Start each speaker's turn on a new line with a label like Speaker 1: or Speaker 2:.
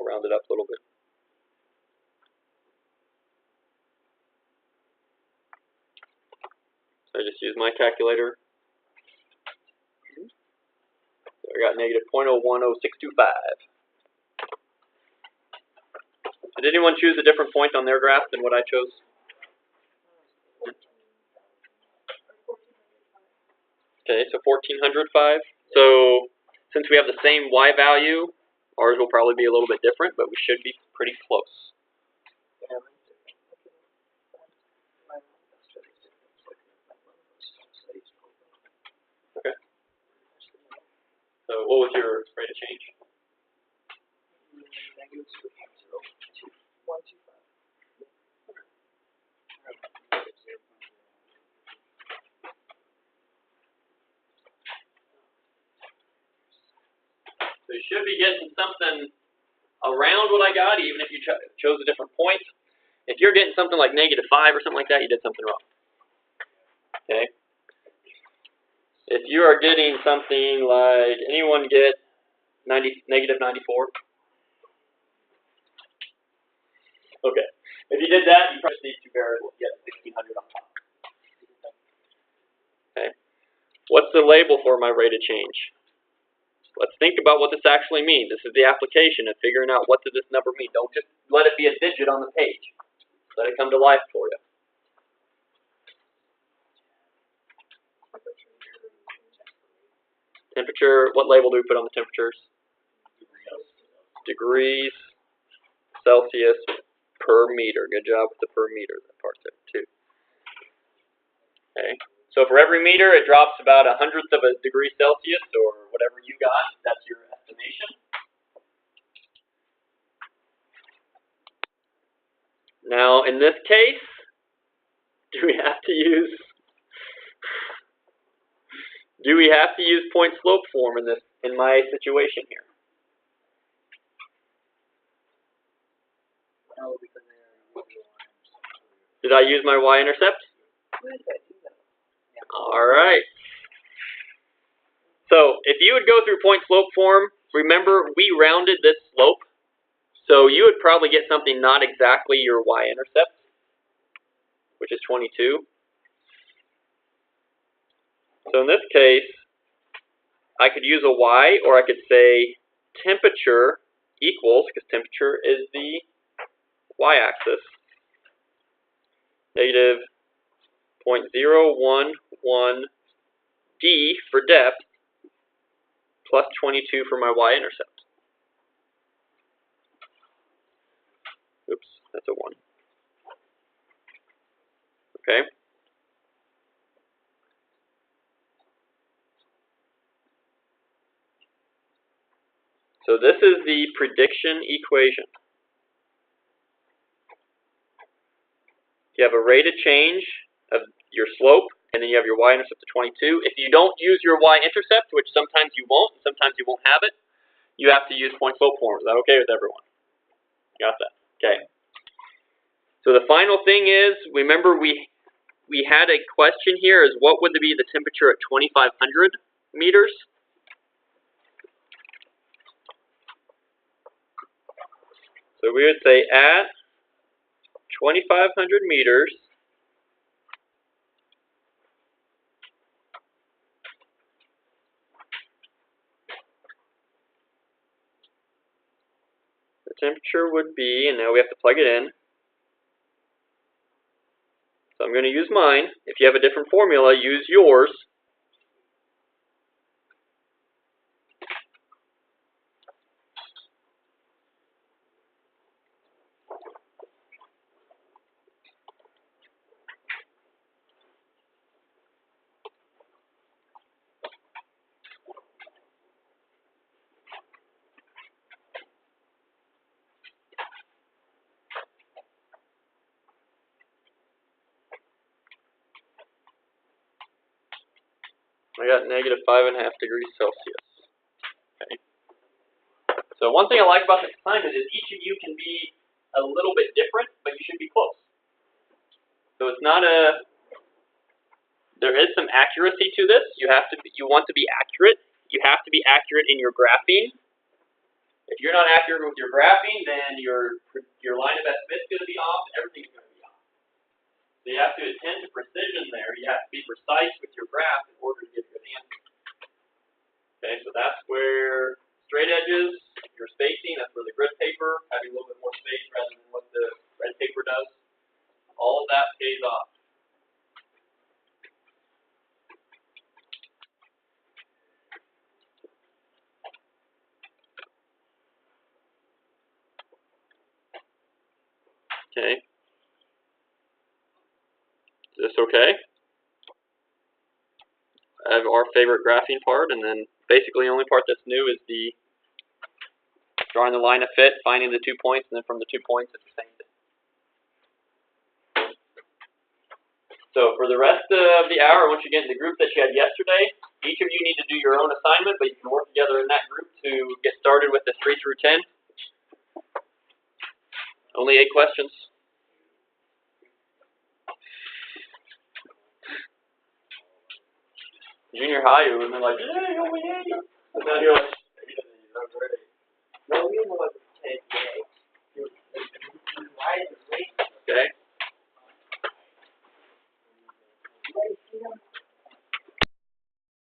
Speaker 1: round it up a little bit. So I just use my calculator. So I got negative 0.010625. Did anyone choose a different point on their graph than what I chose? Okay, so 1405. So since we have the same y value, ours will probably be a little bit different, but we should be pretty close. Okay. So what was your rate of change? So you should be getting something around what I got, even if you chose a different point. If you're getting something like -5 or something like that, you did something wrong. Okay. If you are getting something like, anyone get -94? Okay. If you did that, you press these two variables, you get 1600 on top. Okay. What's the label for my rate of change? Let's think about what this actually means. This is the application of figuring out what does this number mean. Don't just let it be a digit on the page. Let it come to life for you. Temperature, what label do we put on the temperatures? Degrees Celsius per meter. Good job with the per meter, that part there too. Okay. So for every meter, it drops about 1/100th of a degree Celsius, or whatever you got. That's your estimation. Now, in this case, do we have to use point slope form in my situation here?
Speaker 2: No, because
Speaker 1: Did I use my y-intercept? All right. So if you would go through point slope form, remember we rounded this slope, so you would probably get something not exactly your y-intercept, which is 22. So in this case, I could use a y, or I could say temperature equals, because temperature is the y-axis, negative 0.011 d for depth, plus 22 for my y-intercept. Oops, that's a 1. Okay. So this is the prediction equation. You have a rate of change of your slope, and then you have your y-intercept of 22. If you don't use your y-intercept, which sometimes you won't, and sometimes you won't have it, you have to use point slope form. Is that okay with everyone? Got that? Okay. So the final thing is, remember we had a question here, is what would be the temperature at 2,500 meters? So we would say at 2,500 meters, the temperature would be, and now we have to plug it in. So I'm going to use mine. If you have a different formula, use yours. I got negative 5.5 degrees Celsius. Okay. So one thing I like about this assignment is each of you can be a little bit different, but you should be close. So it's not there is some accuracy to this. You want to be accurate. You have to be accurate in your graphing, If you're not accurate with your graphing, then your line of estimate's going to be off. Everything's going to be off. So you have to attend to precision there. You have to be precise with your graph in order to get a good answer. Okay, so that's where straight edges, your spacing, that's where the grid paper, having a little bit more space rather than what the red paper does. All of that pays off. Okay. Is this okay? I have our favorite graphing part, and then basically the only part that's new is the drawing the line of fit, finding the 2 points, and then from the 2 points it's the same thing. So for the rest of the hour, once you get in the group that you had yesterday, each of you need to do your own assignment, but you can work together in that group to get started with the 3 through 10. Only 8 questions. Junior high, you would have been like, yay, oh yay. And now you're like,